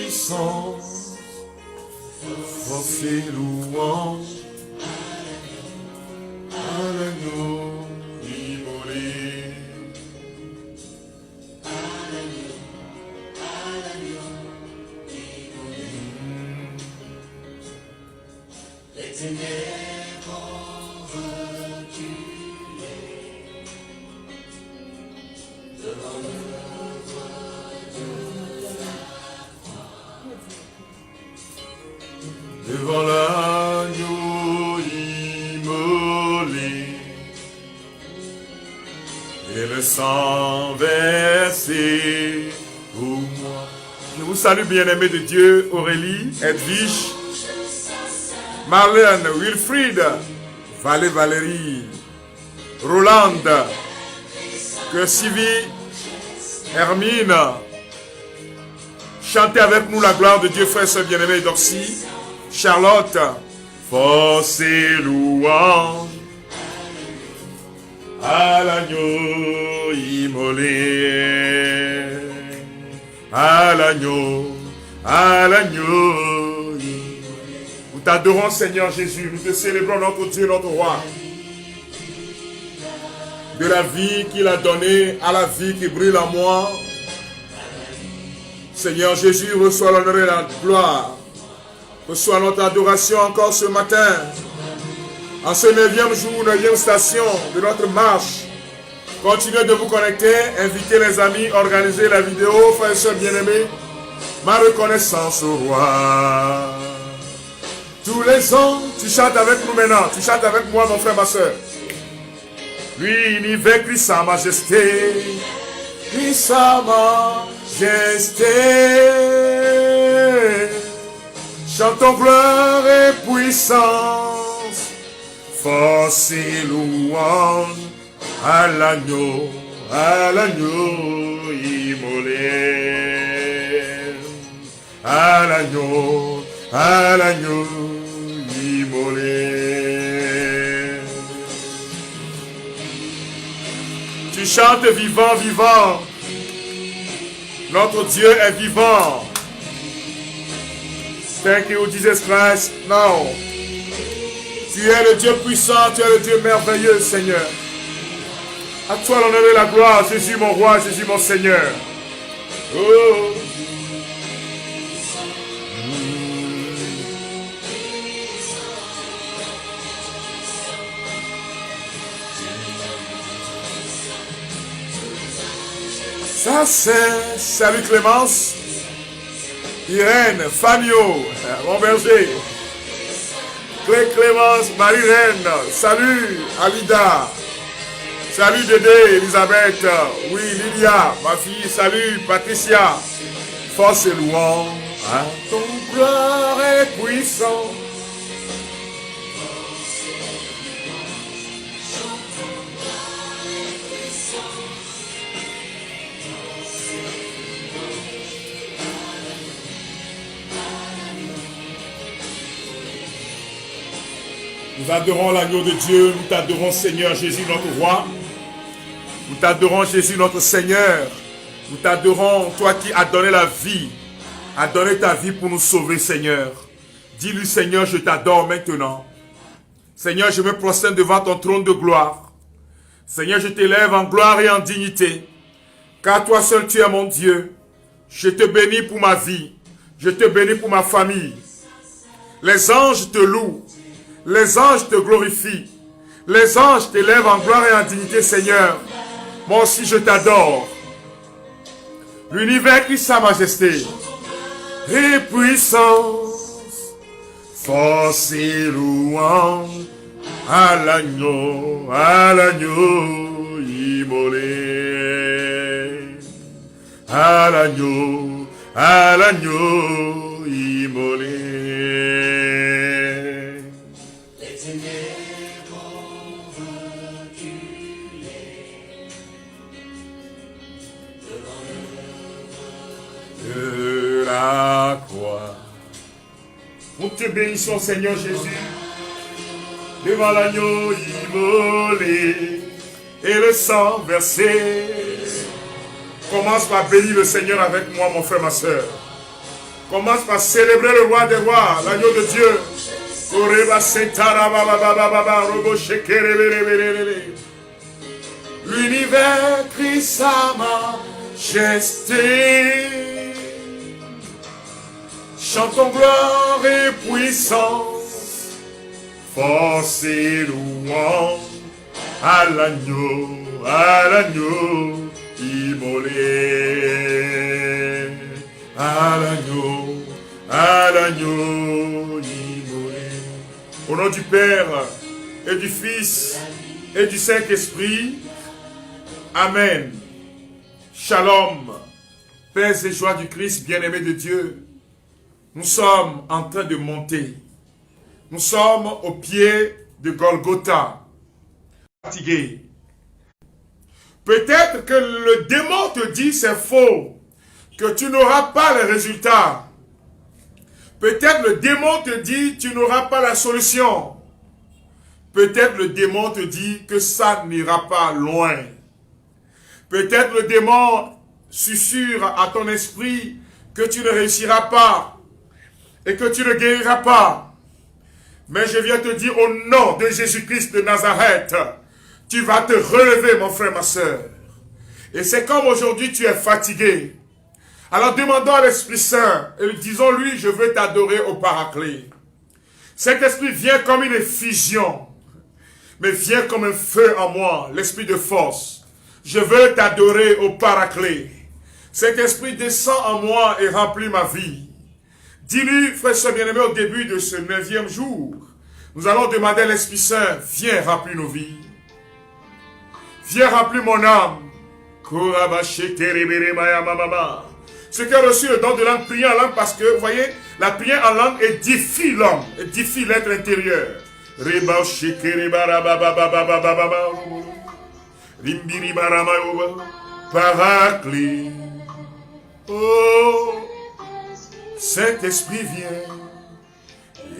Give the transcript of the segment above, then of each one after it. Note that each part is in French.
puissance, force et louange à l'agneau immolé. Les ténèbres reculées devant l'œuvre de la croix, Devant l'agneau immolé et le sang versé pour moi. Je vous salue, bien-aimés de Dieu, Aurélie, Edwige, Marlène, Wilfried, Valérie, Rolande, que Sylvie, Hermine. Chantez avec nous la gloire de Dieu, frère et sœur bien-aimés, Dorcy, Charlotte, force et louange à l'agneau immolé, à l'agneau immolé. Nous t'adorons, Seigneur Jésus, nous te célébrons, notre Dieu, notre roi, de la vie qu'il a donnée à la vie qui brûle en moi. Seigneur Jésus, reçois l'honneur et la gloire. Reçois notre adoration encore ce matin. En ce 9e jour, 9e station de notre marche. Continuez de vous connecter, invitez les amis, organisez la vidéo, frères et sœurs bien-aimés. Ma reconnaissance au roi. Tous les ans, tu chantes avec nous maintenant. Tu chantes avec moi, mon frère, ma soeur. L'univers crie sa majesté. Crie sa majesté. Chantons gloire et puissance. Force et louange à l'agneau immolé. À l'agneau immolé. Tu chantes vivant, vivant. Notre Dieu est vivant. Thank you, Jesus Christ. Now, tu es le Dieu puissant, tu es le Dieu merveilleux, Seigneur. À toi l'honneur et la gloire, Jésus mon roi, Jésus mon Seigneur. Oh. Ça c'est, salut Clémence, Irène, Fabio, mon berger, Clémence, Marie-Reine, salut Alida, salut Dédé, Elisabeth, oui Lydia, ma fille, salut Patricia, force et louange, hein? Ton gloire est puissant. Nous adorons l'agneau de Dieu, nous t'adorons Seigneur Jésus notre roi, nous t'adorons Jésus notre Seigneur, nous t'adorons toi qui as donné la vie, as donné ta vie pour nous sauver Seigneur. Dis-lui Seigneur, je t'adore maintenant. Seigneur, je me prosterne devant ton trône de gloire. Seigneur, je t'élève en gloire et en dignité, car toi seul tu es mon Dieu. Je te bénis pour ma vie, je te bénis pour ma famille. Les anges te louent. Les anges te glorifient. Les anges t'élèvent en gloire et en dignité, Seigneur. Moi aussi, je t'adore. L'univers crie sa majesté. Et puissance, force et louange à l'agneau immolé. À l'agneau immolé. De la croix. Nous te bénissons, Seigneur Jésus, devant l'agneau immolé et le sang versé. Commence par bénir le Seigneur avec moi, mon frère, ma soeur. Commence par célébrer le roi des rois, l'agneau de Dieu. L'univers crie sa majesté. Chantons gloire et puissance, force et louange à l'agneau immolé, à l'agneau immolé. Au nom du Père et du Fils et du Saint-Esprit, Amen. Shalom, paix et joie du Christ, bien-aimé de Dieu. Nous sommes en train de monter. Nous sommes au pied de Golgotha. Fatigué. Peut-être que le démon te dit c'est faux, que tu n'auras pas les résultats. Peut-être le démon te dit tu n'auras pas la solution. Peut-être le démon te dit que ça n'ira pas loin. Peut-être le démon susurre à ton esprit que tu ne réussiras pas et que tu ne guériras pas. Mais je viens te dire au nom de Jésus-Christ de Nazareth, tu vas te relever, mon frère, ma soeur. Et c'est comme aujourd'hui tu es fatigué. Alors demandons à l'Esprit Saint et disons-lui, je veux t'adorer au Paraclet. Cet esprit vient comme une effusion, mais vient comme un feu en moi, l'esprit de force. Je veux t'adorer au Paraclet. Cet esprit descend en moi et remplit ma vie. Dis-lui, frère soeur bien-aimé, au début de ce 9e jour, nous allons demander à l'Esprit Saint, viens remplir nos vies. Viens remplir mon âme. Ceux qui ont reçu le don de langue, priez en langue parce que, vous voyez, la prière en langue édifie l'homme, édifie l'être intérieur. Paraclet. Oh, Saint-Esprit vient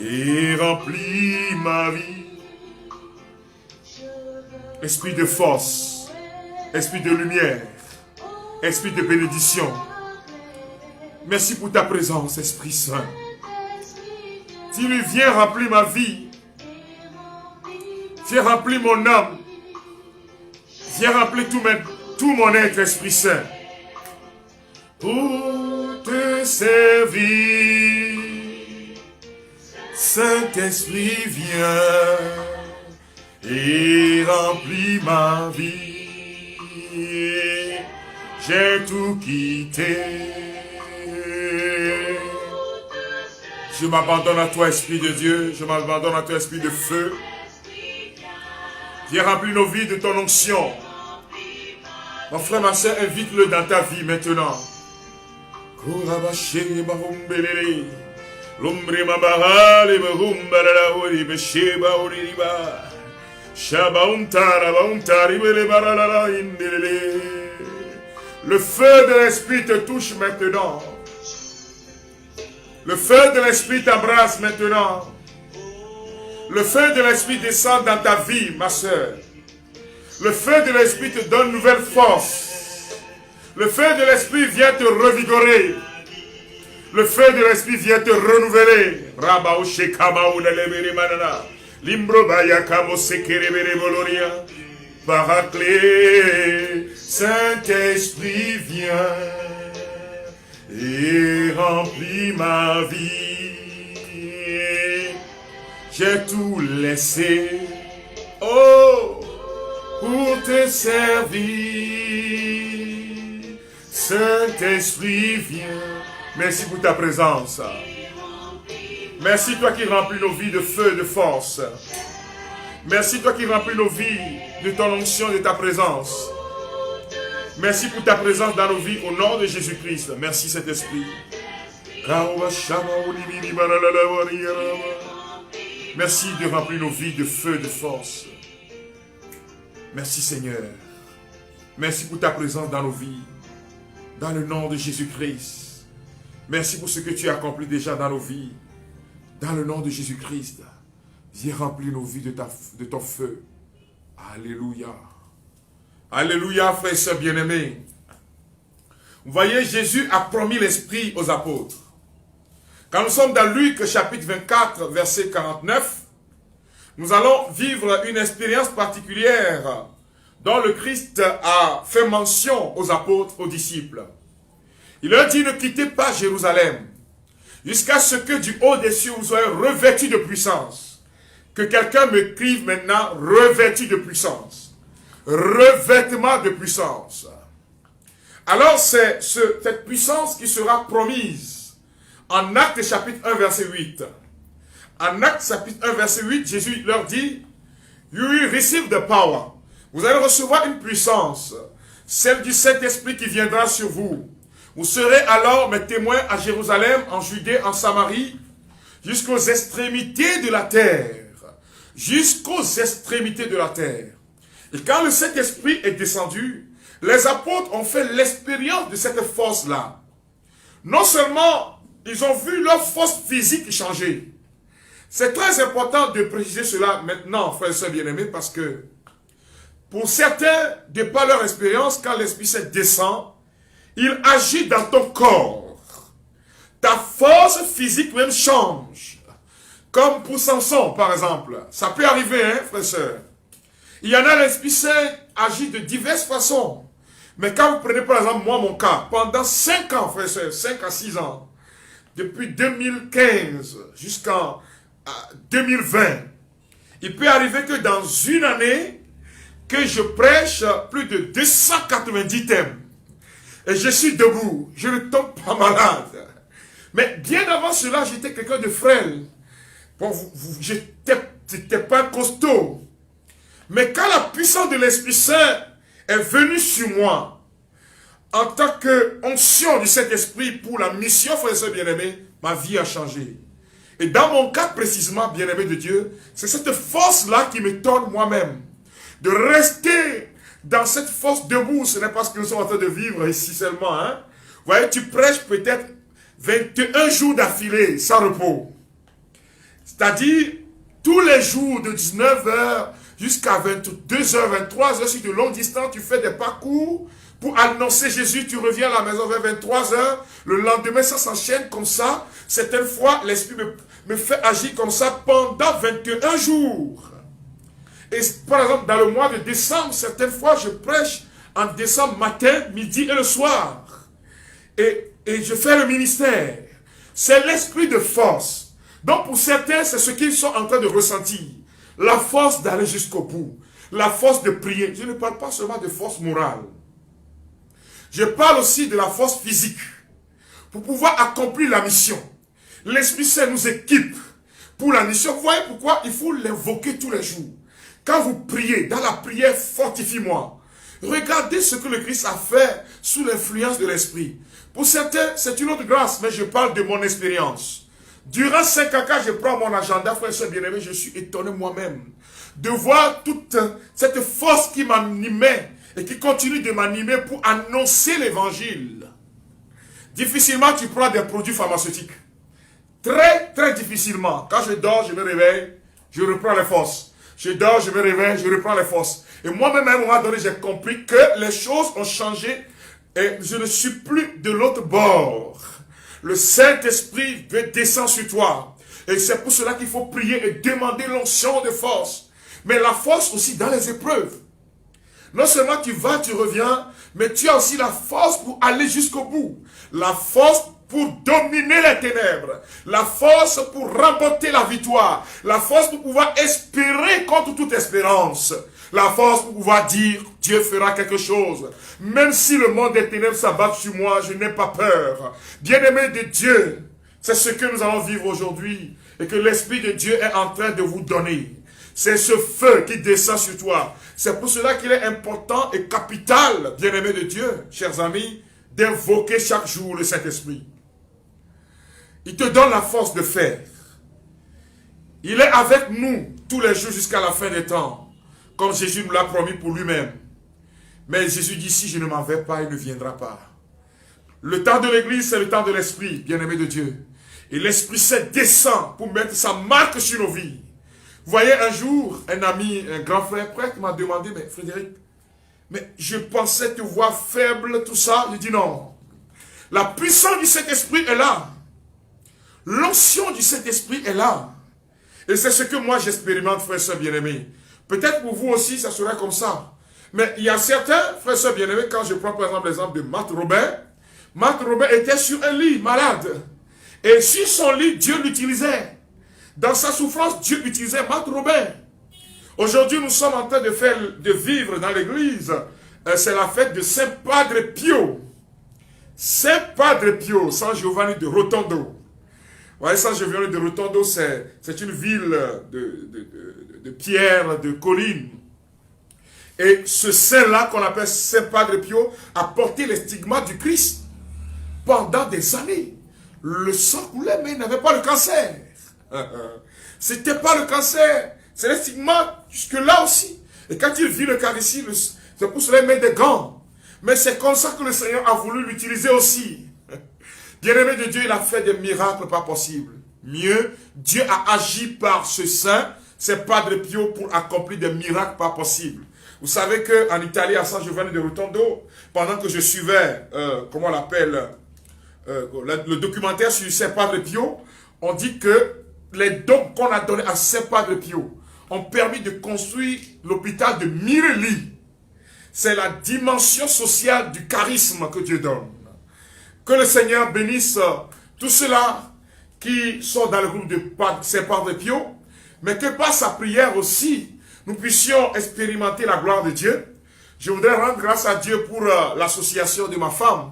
et remplit ma vie. Esprit de force, esprit de lumière, esprit de bénédiction. Merci pour ta présence, Esprit Saint. Dis-lui, viens remplir ma vie. Viens remplir mon âme. Viens remplir tout mon être, Esprit Saint. Pour te servir, Saint-Esprit vient et remplit ma vie. J'ai tout quitté. Je m'abandonne à toi, Esprit de Dieu. Je m'abandonne à toi, Esprit de feu. Viens remplir nos vies de ton onction. Mon frère, ma soeur, invite-le dans ta vie maintenant. Le feu de l'Esprit te touche maintenant. Le feu de l'Esprit t'embrasse maintenant. Le feu de l'Esprit descend dans ta vie, ma soeur. Le feu de l'Esprit te donne nouvelle force. Le feu de l'Esprit vient te revigorer. Le feu de l'Esprit vient te renouveler. Paraclet, Saint-Esprit vient et remplit ma vie. J'ai tout laissé, oh, pour te servir. Saint-Esprit vient. Merci pour ta présence. Merci toi qui remplis nos vies de feu, de force. Merci toi qui remplis nos vies de ton onction, de ta présence. Merci pour ta présence dans nos vies au nom de Jésus-Christ. Merci Saint-Esprit. Merci de remplir nos vies de feu, de force. Merci Seigneur. Merci pour ta présence dans nos vies. Dans le nom de Jésus-Christ. Merci pour ce que tu as accompli déjà dans nos vies. Dans le nom de Jésus-Christ. Viens remplir nos vies de ton feu. Alléluia. Alléluia, frères et sœurs bien-aimés. Vous voyez, Jésus a promis l'Esprit aux apôtres. Quand nous sommes dans Luc chapitre 24, verset 49, nous allons vivre une expérience particulière dont le Christ a fait mention aux apôtres, aux disciples. Il leur dit, ne quittez pas Jérusalem, jusqu'à ce que du haut des cieux vous soyez revêtus de puissance. Que quelqu'un m'écrive maintenant, revêtu de puissance. Revêtement de puissance. Alors c'est cette puissance qui sera promise en Actes chapitre 1 verset 8. En Actes chapitre 1 verset 8, Jésus leur dit, you will receive the power. Vous allez recevoir une puissance, celle du Saint-Esprit qui viendra sur vous. Vous serez alors mes témoins à Jérusalem, en Judée, en Samarie, jusqu'aux extrémités de la terre. Jusqu'aux extrémités de la terre. Et quand le Saint-Esprit est descendu, les apôtres ont fait l'expérience de cette force-là. Non seulement ils ont vu leur force physique changer. C'est très important de préciser cela maintenant, frères et sœurs bien-aimés, parce que pour certains, de par leur expérience, quand l'Esprit Saint descend, il agit dans ton corps. Ta force physique même change. Comme pour Samson, par exemple. Ça peut arriver, hein, frères et sœurs. Il y en a, l'Esprit Saint agit de diverses façons. Mais quand vous prenez, par exemple, moi, mon cas, pendant 5 ans, frères et sœurs, 5 à 6 ans, depuis 2015 jusqu'en 2020, il peut arriver que dans une année, que je prêche plus de 290 thèmes. Et je suis debout, je ne tombe pas malade. Mais bien avant cela, j'étais quelqu'un de frêle. Bon, j'étais pas costaud. Mais quand la puissance de l'Esprit Saint est venue sur moi, en tant qu'onction du Saint-Esprit pour la mission, frères et sœurs bien-aimés, ma vie a changé. Et dans mon cas précisément, bien-aimé de Dieu, c'est cette force-là qui me donne moi-même. De rester dans cette force debout, ce n'est pas ce que nous sommes en train de vivre ici seulement. Hein? Vous voyez, tu prêches peut-être 21 jours d'affilée, sans repos. C'est-à-dire, tous les jours de 19h jusqu'à 22h, 23h, sur de longues distances, tu fais des parcours pour annoncer Jésus, tu reviens à la maison vers 23h, le lendemain, ça s'enchaîne comme ça. Certaines fois, l'Esprit me fait agir comme ça pendant 21 jours. Et par exemple, dans le mois de décembre, certaines fois, je prêche en décembre matin, midi et le soir. Et je fais le ministère. C'est l'esprit de force. Donc pour certains, c'est ce qu'ils sont en train de ressentir. La force d'aller jusqu'au bout. La force de prier. Je ne parle pas seulement de force morale. Je parle aussi de la force physique. Pour pouvoir accomplir la mission. L'Esprit Saint nous équipe pour la mission. Vous voyez pourquoi il faut l'invoquer tous les jours. Quand vous priez, dans la prière, fortifie-moi. Regardez ce que le Christ a fait sous l'influence de l'Esprit. Pour certains, c'est une autre grâce, mais je parle de mon expérience. Durant 5 ans, quand je prends mon agenda, frère et soeur bien-aimé, je suis étonné moi-même de voir toute cette force qui m'animait et qui continue de m'animer pour annoncer l'évangile. Difficilement, tu prends des produits pharmaceutiques. Très, très difficilement. Quand je dors, je me réveille, je reprends les forces. Je dors, je me réveille, je reprends les forces. Et moi-même, à un moment donné, j'ai compris que les choses ont changé et je ne suis plus de l'autre bord. Le Saint-Esprit descend sur toi. Et c'est pour cela qu'il faut prier et demander l'onction de force. Mais la force aussi dans les épreuves. Non seulement tu vas, tu reviens, mais tu as aussi la force pour aller jusqu'au bout. La force pour dominer les ténèbres. La force pour remporter la victoire. La force pour pouvoir espérer contre toute espérance. La force pour pouvoir dire, Dieu fera quelque chose. Même si le monde des ténèbres s'abat sur moi, je n'ai pas peur. Bien-aimé de Dieu, c'est ce que nous allons vivre aujourd'hui. Et que l'Esprit de Dieu est en train de vous donner. C'est ce feu qui descend sur toi. C'est pour cela qu'il est important et capital, bien-aimé de Dieu, chers amis, d'invoquer chaque jour le Saint-Esprit. Il te donne la force de faire. Il est avec nous tous les jours jusqu'à la fin des temps. Comme Jésus nous l'a promis pour lui-même. Mais Jésus dit, si je ne m'en vais pas, il ne viendra pas. Le temps de l'église, c'est le temps de l'Esprit, bien-aimé de Dieu. Et l'Esprit Saint descend pour mettre sa marque sur nos vies. Vous voyez, un jour, un ami, un grand frère prêtre m'a demandé, mais Frédéric, mais je pensais te voir faible, tout ça. Je dis non. La puissance du Saint-Esprit est là. L'onction du Saint-Esprit est là. Et c'est ce que moi j'expérimente, frères et sœurs bien-aimés. Peut-être pour vous aussi, ça sera comme ça. Mais il y a certains, frères et sœurs bien-aimés, quand je prends par exemple l'exemple de Matt Robert était sur un lit, malade. Et sur son lit, Dieu l'utilisait. Dans sa souffrance, Dieu utilisait Matt Robert. Aujourd'hui, nous sommes en train de vivre dans l'église. C'est la fête de Saint Padre Pio. Saint Padre Pio, San Giovanni de Rotondo. Vous voyez, San Giovanni de Rotondo, c'est une ville de pierre, de collines. Et ce saint-là, qu'on appelle Saint Padre Pio, a porté les stigmates du Christ pendant des années. Le sang coulait, mais il n'avait pas le cancer. C'était pas le cancer. C'est les stigmates jusque-là aussi. Et quand il vit l'Eucharistie, c'est pour cela qu'il met des gants. Mais c'est comme ça que le Seigneur a voulu l'utiliser aussi. Bien-aimé de Dieu, il a fait des miracles pas possibles. Mieux, Dieu a agi par ce saint, c'est Padre Pio, pour accomplir des miracles pas possibles. Vous savez qu'en Italie, à San Giovanni de Rotondo, pendant que je suivais, comment on l'appelle, le documentaire sur Saint Padre Pio, on dit que les dons qu'on a donnés à Saint Padre Pio ont permis de construire l'hôpital de Mirelli. C'est la dimension sociale du charisme que Dieu donne. Que le Seigneur bénisse tous ceux-là qui sont dans le groupe de Saint Padre Pio, mais que par sa prière aussi, nous puissions expérimenter la gloire de Dieu. Je voudrais rendre grâce à Dieu pour l'association de ma femme,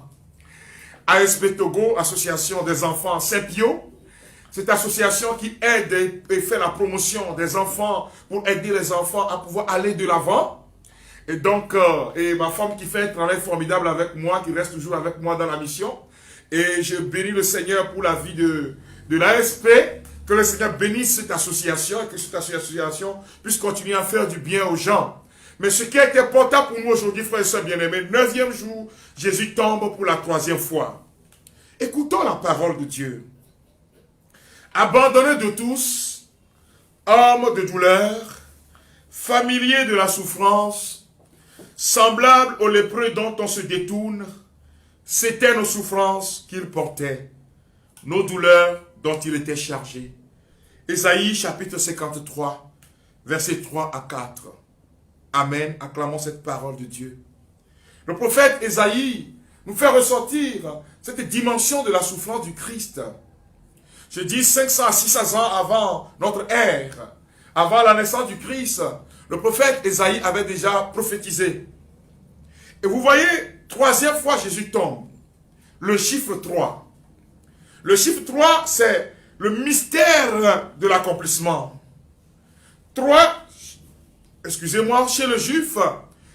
ASP Togo, association des enfants Saint-Pio. Cette association qui aide et fait la promotion des enfants pour aider les enfants à pouvoir aller de l'avant. Et donc, et ma femme qui fait un travail formidable avec moi, qui reste toujours avec moi dans la mission. Et je bénis le Seigneur pour la vie de l'ASP. Que le Seigneur bénisse cette association et que cette association puisse continuer à faire du bien aux gens. Mais ce qui est important pour nous aujourd'hui, frères et sœurs bien-aimés, 9e jour, Jésus tombe pour la 3e fois. Écoutons la parole de Dieu. Abandonné de tous, homme de douleur, familier de la souffrance, semblable aux lépreux dont on se détourne, c'étaient nos souffrances qu'il portait, nos douleurs dont il était chargé. Ésaïe chapitre 53, versets 3 à 4. Amen. Acclamons cette parole de Dieu. Le prophète Ésaïe nous fait ressortir cette dimension de la souffrance du Christ. Je dis 500 à 600 ans avant notre ère, avant la naissance du Christ, le prophète Ésaïe avait déjà prophétisé. Et vous voyez, 3e fois Jésus tombe. Le chiffre 3. Le chiffre 3, c'est le mystère de l'accomplissement. 3, excusez-moi, chez le juif,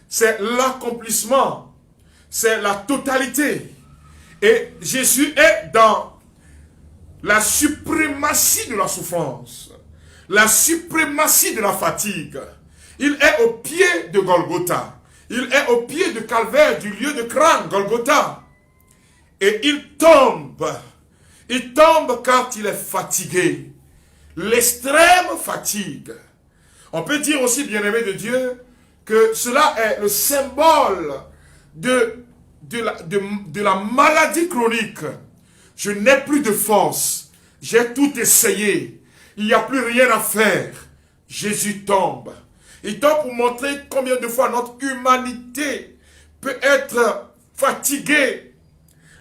c'est l'accomplissement. C'est la totalité. Et Jésus est dans la suprématie de la souffrance, la suprématie de la fatigue. Il est au pied de Golgotha. Il est au pied de Calvaire, du lieu de crâne, Golgotha. Et il tombe. Il tombe quand il est fatigué. L'extrême fatigue. On peut dire aussi, bien-aimé de Dieu, que cela est le symbole de la maladie chronique. Je n'ai plus de force. J'ai tout essayé. Il n'y a plus rien à faire. Jésus tombe. Il tombe pour montrer combien de fois notre humanité peut être fatiguée.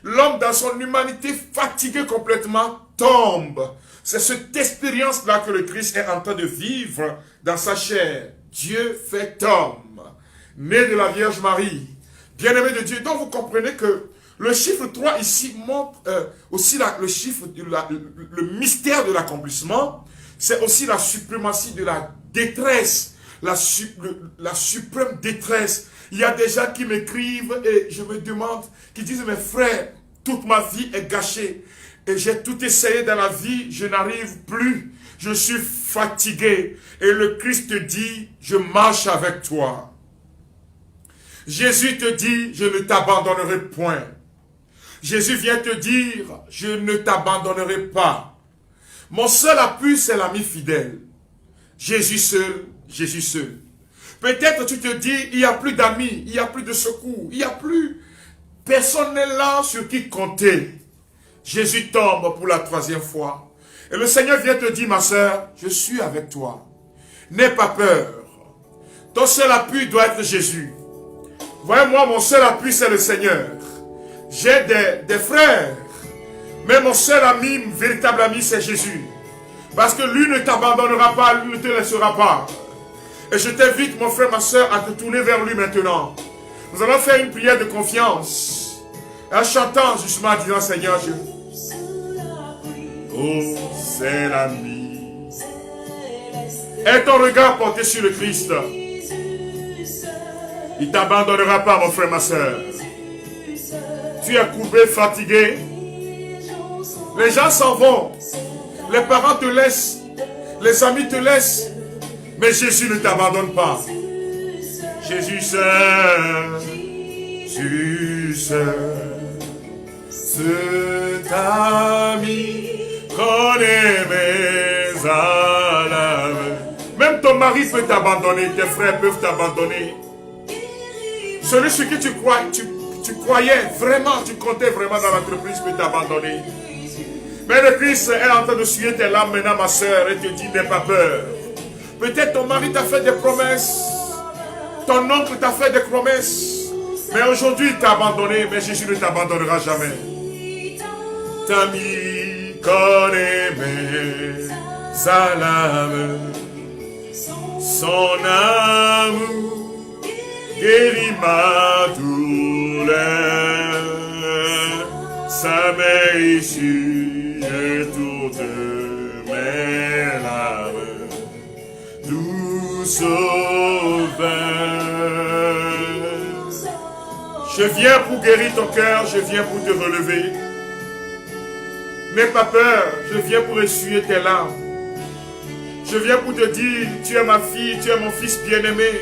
L'homme dans son humanité fatigué complètement tombe. C'est cette expérience-là que le Christ est en train de vivre dans sa chair. Dieu fait homme, né de la Vierge Marie, bien-aimé de Dieu. Donc vous comprenez que le chiffre 3 ici montre aussi le chiffre, le mystère de l'accomplissement. C'est aussi la suprématie de la détresse, la suprême détresse. Il y a des gens qui m'écrivent et je me demande, qui disent, mes frères, toute ma vie est gâchée. Et j'ai tout essayé dans la vie, je n'arrive plus. Je suis fatigué. Et le Christ te dit, je marche avec toi. Jésus te dit, je ne t'abandonnerai point. Jésus vient te dire, je ne t'abandonnerai pas. Mon seul appui, c'est l'ami fidèle. Jésus seul, Jésus seul. Peut-être tu te dis, il n'y a plus d'amis, il n'y a plus de secours, il n'y a plus personne n'est là sur qui compter. Jésus tombe pour la 3e fois. Et le Seigneur vient te dire, ma soeur, je suis avec toi. N'aie pas peur. Ton seul appui doit être Jésus. Voyez-moi, mon seul appui, c'est le Seigneur. J'ai des frères, mais mon seul ami, véritable ami, c'est Jésus. Parce que lui ne t'abandonnera pas, lui ne te laissera pas. Et je t'invite, mon frère, ma soeur, à te tourner vers lui maintenant. Nous allons faire une prière de confiance. En chantant justement, en disant, Seigneur, oh, c'est l'ami. Et ton regard porté sur le Christ. Il ne t'abandonnera pas, mon frère, ma soeur. Tu es courbé, fatigué. Les gens s'en vont. Les parents te laissent. Les amis te laissent. Mais Jésus ne t'abandonne pas. Jésus seul. Jésus seul. Cet ami connaît mes âmes. Même ton mari peut t'abandonner. Tes frères peuvent t'abandonner. Celui sur qui tu croyais vraiment, tu comptais vraiment dans l'entreprise peut t'abandonner. Mais le Christ est en train de suivre tes larmes maintenant, ma soeur, et te dit, n'aie pas peur. Peut-être ton mari t'a fait des promesses. Ton oncle t'a fait des promesses. Mais aujourd'hui, il t'a abandonné, mais Jésus ne t'abandonnera jamais. T'ami connaît mes âmes. Son amour guérit ma douleur, sa main issue de toutes mes larmes, doux sauveur. Je viens pour guérir ton cœur, je viens pour te relever. N'aie pas peur, je viens pour essuyer tes larmes. Je viens pour te dire, tu es ma fille, tu es mon fils bien-aimé.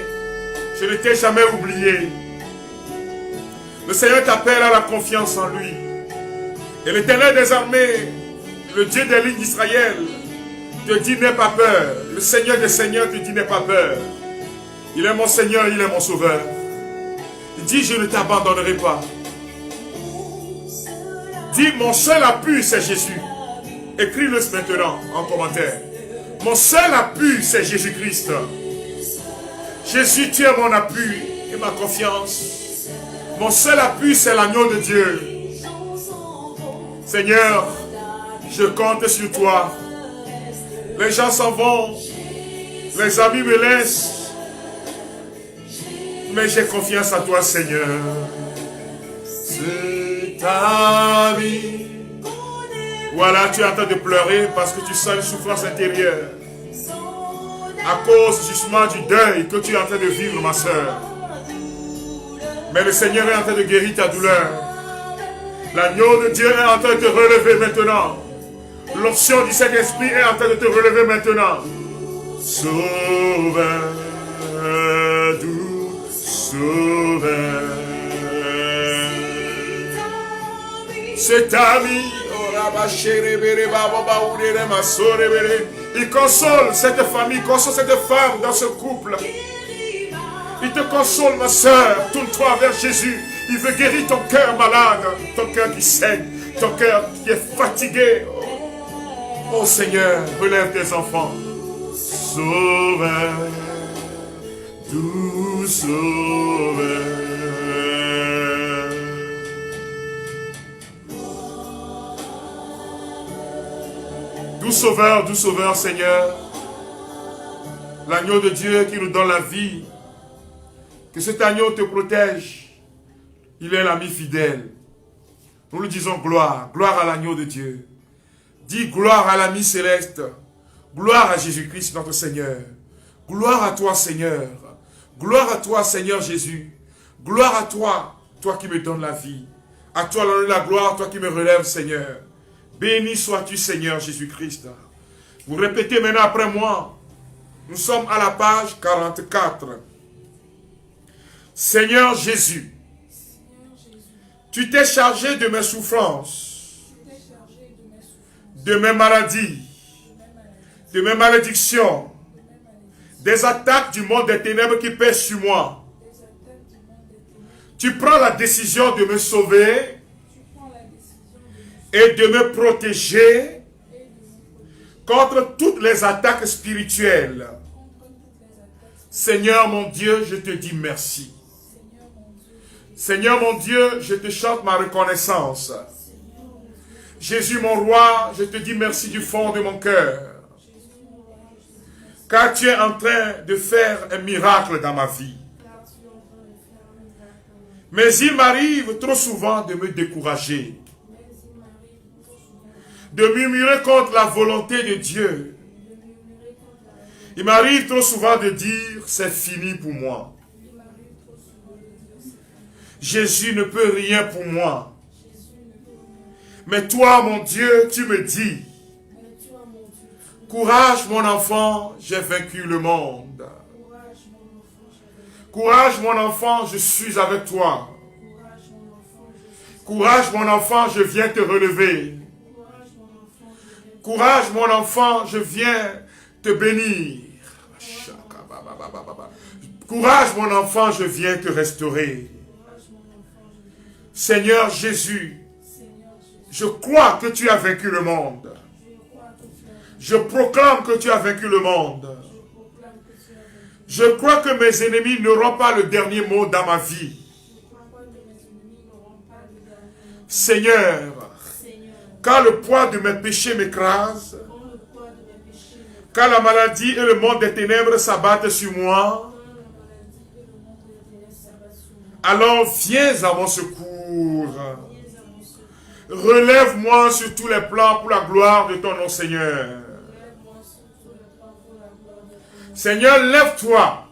Je ne t'ai jamais oublié. Le Seigneur t'appelle à la confiance en lui. Et l'Éternel des armées, le Dieu des lignes d'Israël, te dit n'aie pas peur. Le Seigneur des seigneurs te dit n'aie pas peur. Il est mon Seigneur, il est mon sauveur. Il dit je ne t'abandonnerai pas. Dis mon seul appui c'est Jésus. Écris-le maintenant en commentaire. Mon seul appui c'est Jésus-Christ. Jésus, tu es mon appui et ma confiance. Mon seul appui, c'est l'agneau de Dieu. Seigneur, je compte sur toi. Les gens s'en vont. Les amis me laissent. Mais j'ai confiance en toi, Seigneur. C'est ami. Voilà, tu es en train de pleurer parce que tu sens une souffrance intérieure. À cause justement du deuil que tu es en train de vivre, ma soeur. Mais le Seigneur est en train de guérir ta douleur. L'agneau de Dieu est en train de te relever maintenant. L'onction du Saint-Esprit est en train de te relever maintenant. Sauveur, doux sauveur. Cet ami, il console cette famille, console cette femme dans ce couple. Il te console, ma soeur. Tourne-toi vers Jésus. Il veut guérir ton cœur malade, ton cœur qui saigne, ton cœur qui est fatigué. Oh Seigneur, relève tes enfants. Sauveur, doux sauveur. Doux sauveur, Seigneur. L'agneau de Dieu qui nous donne la vie. Que cet agneau te protège. Il est l'ami fidèle. Nous lui disons gloire. Gloire à l'agneau de Dieu. Dis gloire à l'ami céleste. Gloire à Jésus-Christ notre Seigneur. Gloire à toi Seigneur. Gloire à toi Seigneur Jésus. Gloire à toi, toi qui me donnes la vie. À toi la gloire, toi qui me relèves Seigneur. Béni sois-tu Seigneur Jésus-Christ. Vous répétez maintenant après moi. Nous sommes à la page 44. Seigneur Jésus, tu t'es chargé de mes souffrances, de mes maladies, de mes malédictions, des attaques du monde des ténèbres qui pèsent sur moi. Tu prends la décision de me sauver et de me protéger contre toutes les attaques spirituelles. Seigneur mon Dieu, je te dis merci. Seigneur mon Dieu, je te chante ma reconnaissance. Jésus mon roi, je te dis merci du fond de mon cœur. Car tu es en train de faire un miracle dans ma vie. Mais il m'arrive trop souvent de me décourager, de murmurer contre la volonté de Dieu. Il m'arrive trop souvent de dire, c'est fini pour moi. Jésus ne peut rien pour moi. Mais toi, mon Dieu, tu me dis, courage mon enfant, j'ai vaincu le monde. Courage mon enfant, je suis avec toi. Courage mon enfant, je viens te relever. Courage mon enfant, je viens te bénir. Courage mon enfant, je viens te restaurer. Seigneur Jésus, je crois que tu as vaincu le monde. Je proclame que tu as vaincu le monde. Je crois que mes ennemis n'auront pas le dernier mot dans ma vie. Seigneur, quand le poids de mes péchés m'écrase, quand la maladie et le monde des ténèbres s'abattent sur moi, alors viens à mon secours. Relève-moi sur tous les plans pour la gloire de ton nom, Seigneur. Seigneur, lève-toi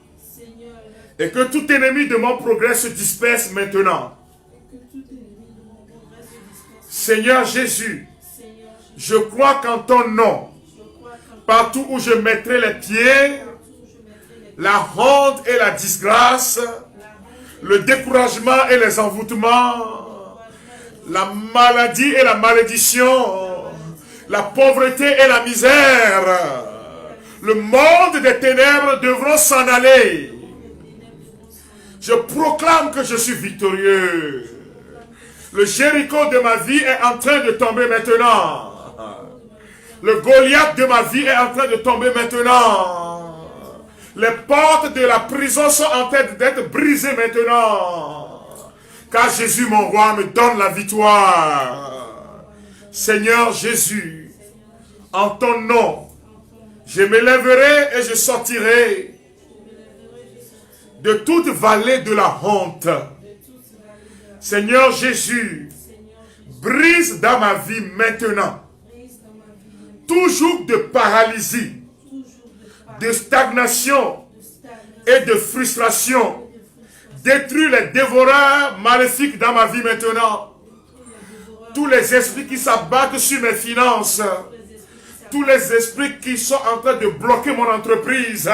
et que tout ennemi de mon progrès se disperse maintenant. Seigneur Jésus, je crois qu'en ton nom, partout où je mettrai les pieds, la honte et la disgrâce, le découragement et les envoûtements, la maladie et la malédiction, la pauvreté et la misère, le monde des ténèbres devront s'en aller. Je proclame que je suis victorieux. Le Jéricho de ma vie est en train de tomber maintenant. Le Goliath de ma vie est en train de tomber maintenant. Les portes de la prison sont en train d'être brisées maintenant. Car Jésus, mon roi, me donne la victoire. Seigneur Jésus, en ton nom, je me lèverai et je sortirai de toute vallée de la honte. Seigneur Jésus, brise dans ma vie maintenant tout joug de paralysie, de stagnation et de frustration. Détruis les dévoreurs maléfiques dans ma vie maintenant. Tous les esprits qui s'abattent sur mes finances, tous les esprits qui sont en train de bloquer mon entreprise.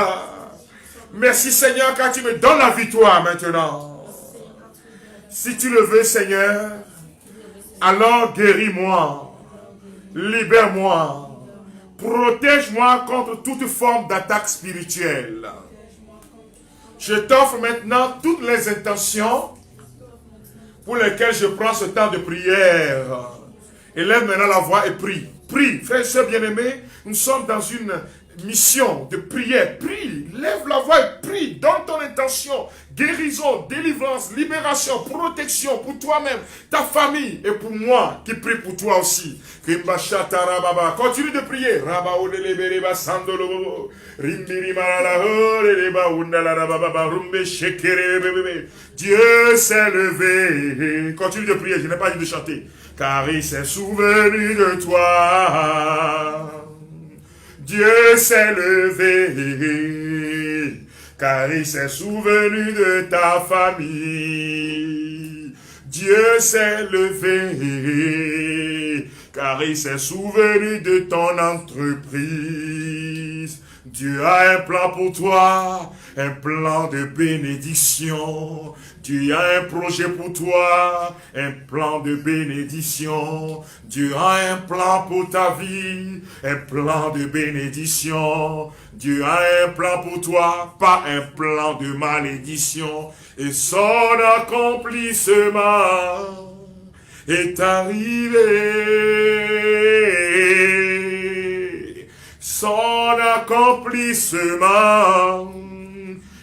Merci Seigneur car tu me donnes la victoire maintenant. Si tu le veux Seigneur, alors guéris-moi, libère-moi, protège-moi contre toute forme d'attaque spirituelle. Je t'offre maintenant toutes les intentions pour lesquelles je prends ce temps de prière. Élève maintenant la voix et prie. Prie, frères et sœurs bien-aimés, nous sommes dans une mission de prière. Prie, lève la voix et prie. Donne ton intention. Guérison, délivrance, libération, protection pour toi-même, ta famille et pour moi qui prie pour toi aussi. Continue de prier. Dieu s'est levé. Continue de prier, je n'ai pas dit de chanter. Car il s'est souvenu de toi. Dieu s'est levé, car il s'est souvenu de ta famille. Dieu s'est levé, car il s'est souvenu de ton entreprise. Dieu a un plan pour toi, un plan de bénédiction. Dieu a un projet pour toi, un plan de bénédiction. Dieu a un plan pour ta vie, un plan de bénédiction. Dieu a un plan pour toi, pas un plan de malédiction. Et son accomplissement est arrivé. son accomplissement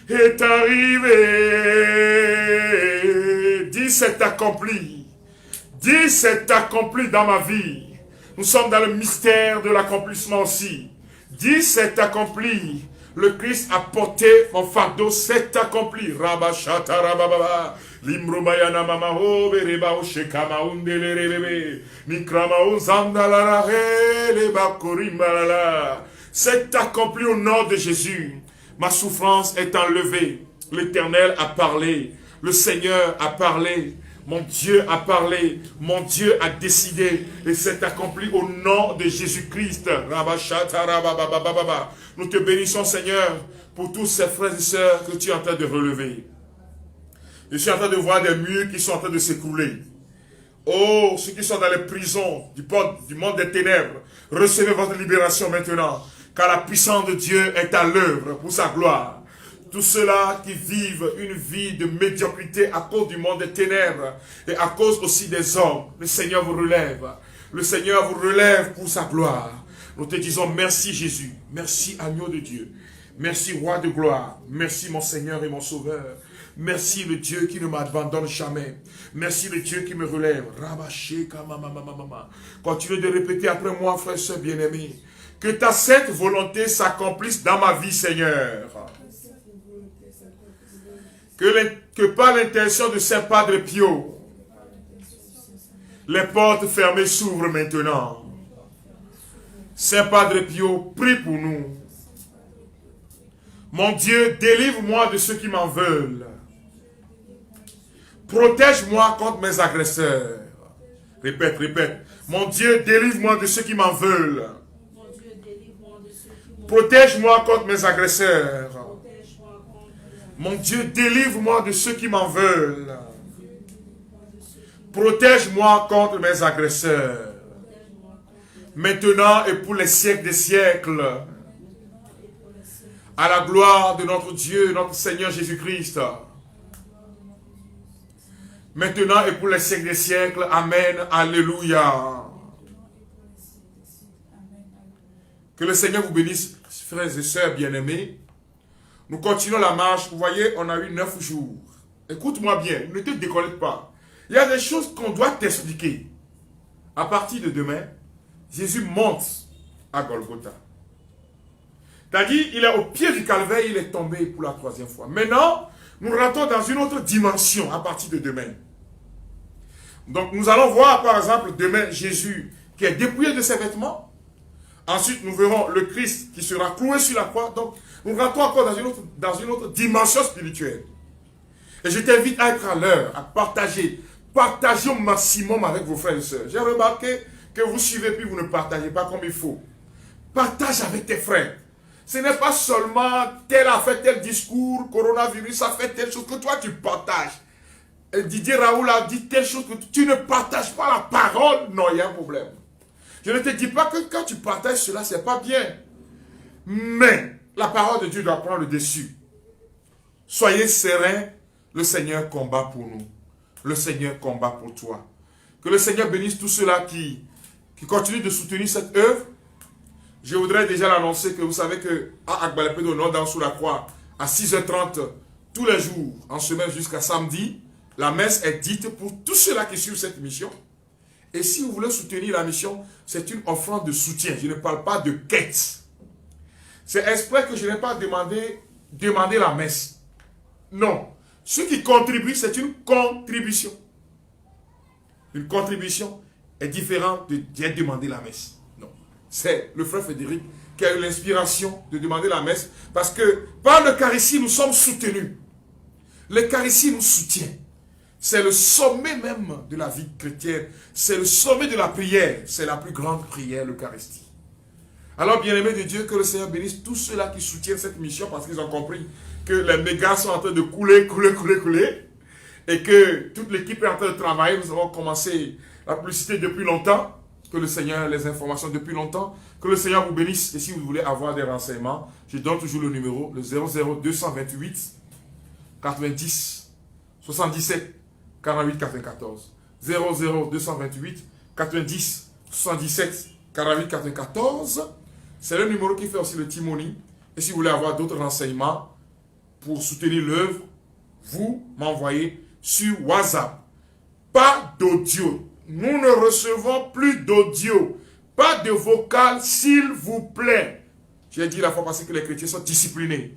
est arrivé. Dis c'est accompli. Dis c'est accompli dans ma vie. Nous sommes dans le mystère de l'accomplissement aussi. Dis c'est accompli. Le Christ a porté mon fardeau, c'est accompli. Rabashata rabababa. Limrobayana mamaho bereba oshekama undelere mikrama uzandala le bakorimbalala. C'est accompli au nom de Jésus. Ma souffrance est enlevée. L'Éternel a parlé. Le Seigneur a parlé. Mon Dieu a parlé. Mon Dieu a décidé. Et c'est accompli au nom de Jésus-Christ. Nous te bénissons, Seigneur, pour tous ces frères et sœurs que tu es en train de relever. Je suis en train de voir des murs qui sont en train de s'écrouler. Oh, ceux qui sont dans les prisons du monde des ténèbres, recevez votre libération maintenant. Car la puissance de Dieu est à l'œuvre pour sa gloire. Tous ceux-là qui vivent une vie de médiocrité à cause du monde des ténèbres et à cause aussi des hommes, le Seigneur vous relève. Le Seigneur vous relève pour sa gloire. Nous te disons merci Jésus, merci agneau de Dieu, merci roi de gloire, merci mon Seigneur et mon Sauveur. Merci le Dieu qui ne m'abandonne jamais. Merci le Dieu qui me relève. Continuez de répéter après moi, frère, soeur bien-aimé. Que ta sainte volonté s'accomplisse dans ma vie, Seigneur. Que par l'intention de Saint Padre Pio, les portes fermées s'ouvrent maintenant. Saint Padre Pio, prie pour nous. Mon Dieu, délivre-moi de ceux qui m'en veulent. Protège-moi contre mes agresseurs. Répète, répète. Mon Dieu, délivre-moi de ceux qui m'en veulent. Protège-moi contre mes agresseurs. Mon Dieu, délivre-moi de ceux qui m'en veulent. Protège-moi contre mes agresseurs. Maintenant et pour les siècles des siècles. À la gloire de notre Dieu, notre Seigneur Jésus-Christ. Maintenant et pour les siècles des siècles. Amen. Alléluia. Que le Seigneur vous bénisse, frères et sœurs bien-aimés. Nous continuons la marche. Vous voyez, on a eu 9 jours. Écoute-moi bien, ne te déconnecte pas. Il y a des choses qu'on doit t'expliquer. À partir de demain, Jésus monte à Golgotha. C'est-à-dire, il est au pied du calvaire, il est tombé pour la 3e fois. Maintenant, nous rentrons dans une autre dimension à partir de demain. Donc, nous allons voir, par exemple, demain, Jésus qui est dépouillé de ses vêtements. Ensuite, nous verrons le Christ qui sera cloué sur la croix. Donc, nous rentrons encore dans une autre dimension spirituelle. Et je t'invite à être à l'heure, à partager. Partagez au maximum avec vos frères et sœurs. J'ai remarqué que vous suivez puis vous ne partagez pas comme il faut. Partage avec tes frères. Ce n'est pas seulement tel a fait tel discours, coronavirus a fait telle chose que toi tu partages. Et Didier Raoul a dit telle chose que tu ne partages pas la parole. Non, il y a un problème. Je ne te dis pas que quand tu partages cela, c'est pas bien. Mais la parole de Dieu doit prendre le dessus. Soyez sereins, le Seigneur combat pour nous. Le Seigneur combat pour toi. Que le Seigneur bénisse tous ceux-là qui continuent de soutenir cette œuvre. Je voudrais déjà l'annoncer que vous savez que à Agbalépédo, dans sous la croix, à 6h30, tous les jours, en semaine jusqu'à samedi, la messe est dite pour tous ceux-là qui suivent cette mission. Et si vous voulez soutenir la mission, c'est une offrande de soutien. Je ne parle pas de quête. C'est exprès que je n'ai pas demandé la messe. Non. Ce qui contribue, c'est une contribution. Une contribution est différente de demander la messe. Non. C'est le frère Frédéric qui a eu l'inspiration de demander la messe parce que par l'Eucharistie, nous sommes soutenus. L'Eucharistie nous soutient. C'est le sommet même de la vie chrétienne. C'est le sommet de la prière. C'est la plus grande prière, l'Eucharistie. Alors, bien-aimés de Dieu, que le Seigneur bénisse tous ceux-là qui soutiennent cette mission parce qu'ils ont compris que les mégas sont en train de couler. Et que toute l'équipe est en train de travailler. Nous avons commencé la publicité depuis longtemps. Que le Seigneur, les informations depuis longtemps. Que le Seigneur vous bénisse. Et si vous voulez avoir des renseignements, je donne toujours le numéro, le 00228 90 77 48 94. 00228 90 77 48 94. C'est le numéro qui fait aussi le Timoni. Et si vous voulez avoir d'autres renseignements pour soutenir l'œuvre, vous m'envoyez sur WhatsApp. Pas d'audio. Nous ne recevons plus d'audio. Pas de vocal, s'il vous plaît. J'ai dit la fois passée que les chrétiens sont disciplinés.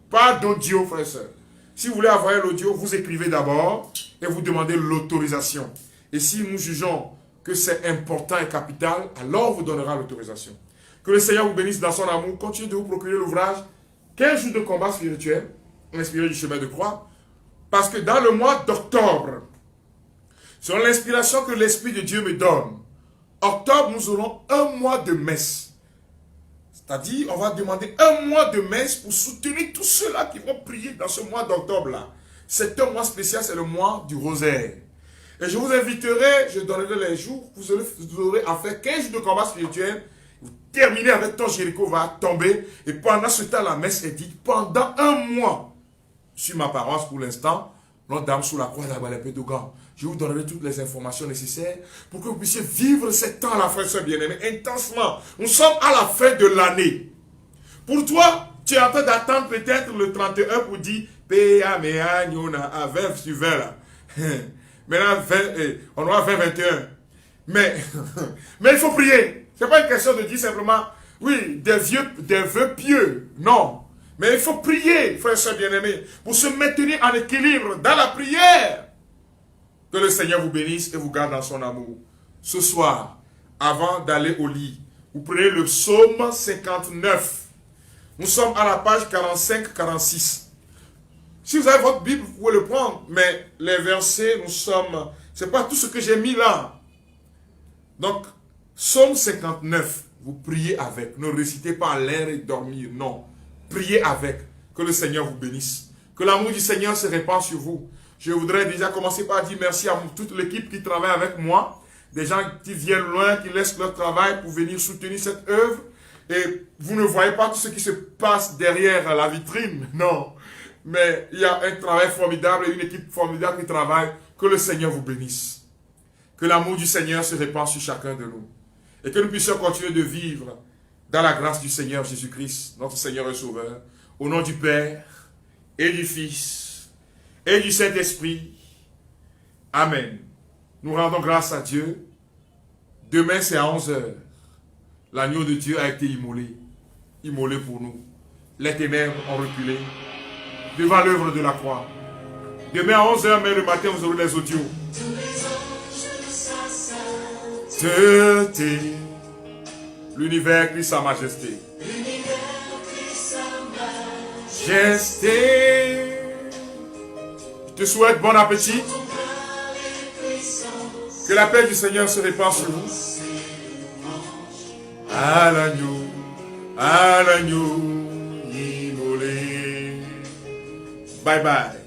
Pas d'audio, frères et sœurs. Si vous voulez envoyer l'audio, vous écrivez d'abord et vous demandez l'autorisation. Et si nous jugeons que c'est important et capital, alors on vous donnera l'autorisation. Que le Seigneur vous bénisse dans son amour. Continuez de vous procurer l'ouvrage 15 jours de combat spirituel, inspiré du chemin de croix. Parce que dans le mois d'octobre, selon l'inspiration que l'Esprit de Dieu me donne, octobre, nous aurons un mois de messe. C'est-à-dire, on va demander un mois de messe pour soutenir tous ceux-là qui vont prier dans ce mois d'octobre-là. C'est un mois spécial, c'est le mois du rosaire. Et je vous inviterai, je donnerai les jours, vous aurez à faire 15 jours de combat spirituel. Vous terminez avec ton Jéricho va tomber. Et pendant ce temps, la messe est dite pendant un mois. Sur ma paroisse pour l'instant, Notre-Dame sous la croix d'Abalépé d'Ougan. Je vous donnerai toutes les informations nécessaires pour que vous puissiez vivre ce temps-là, frères et sœurs bien-aimés, intensement. Nous sommes à la fin de l'année. Pour toi, tu es en train d'attendre peut-être le 31 pour dire Péa mea nyona à 20 sur 20 là. Maintenant, on aura 20-21. Mais il faut prier. Ce n'est pas une question de dire simplement, oui, des vœux pieux. Non. Mais il faut prier, frères et sœurs bien-aimés, pour se maintenir en équilibre dans la prière. Que le Seigneur vous bénisse et vous garde dans son amour. Ce soir, avant d'aller au lit, vous prenez le psaume 59. Nous sommes à la page 45-46. Si vous avez votre Bible, vous pouvez le prendre. Mais les versets, ce n'est pas tout ce que j'ai mis là. Donc, psaume 59, vous priez avec. Ne récitez pas à l'air et dormir. Non. Priez avec. Que le Seigneur vous bénisse. Que l'amour du Seigneur se répand sur vous. Je voudrais déjà commencer par dire merci à toute l'équipe qui travaille avec moi. Des gens qui viennent loin, qui laissent leur travail pour venir soutenir cette œuvre. Et vous ne voyez pas tout ce qui se passe derrière la vitrine. Non. Mais il y a un travail formidable et une équipe formidable qui travaille. Que le Seigneur vous bénisse. Que l'amour du Seigneur se répand sur chacun de nous. Et que nous puissions continuer de vivre dans la grâce du Seigneur Jésus-Christ, notre Seigneur et Sauveur. Au nom du Père et du Fils et du Saint-Esprit. Amen. Nous rendons grâce à Dieu. Demain c'est à 11h. L'agneau de Dieu a été immolé. Immolé pour nous. Les ténèbres ont reculé devant l'œuvre de la croix. Demain à 11h, mais le matin, vous aurez les audios. L'univers crie sa majesté. Majesté. Je te souhaite bon appétit. Que la paix du Seigneur se répand sur vous. À l'agneau immolé. Bye bye.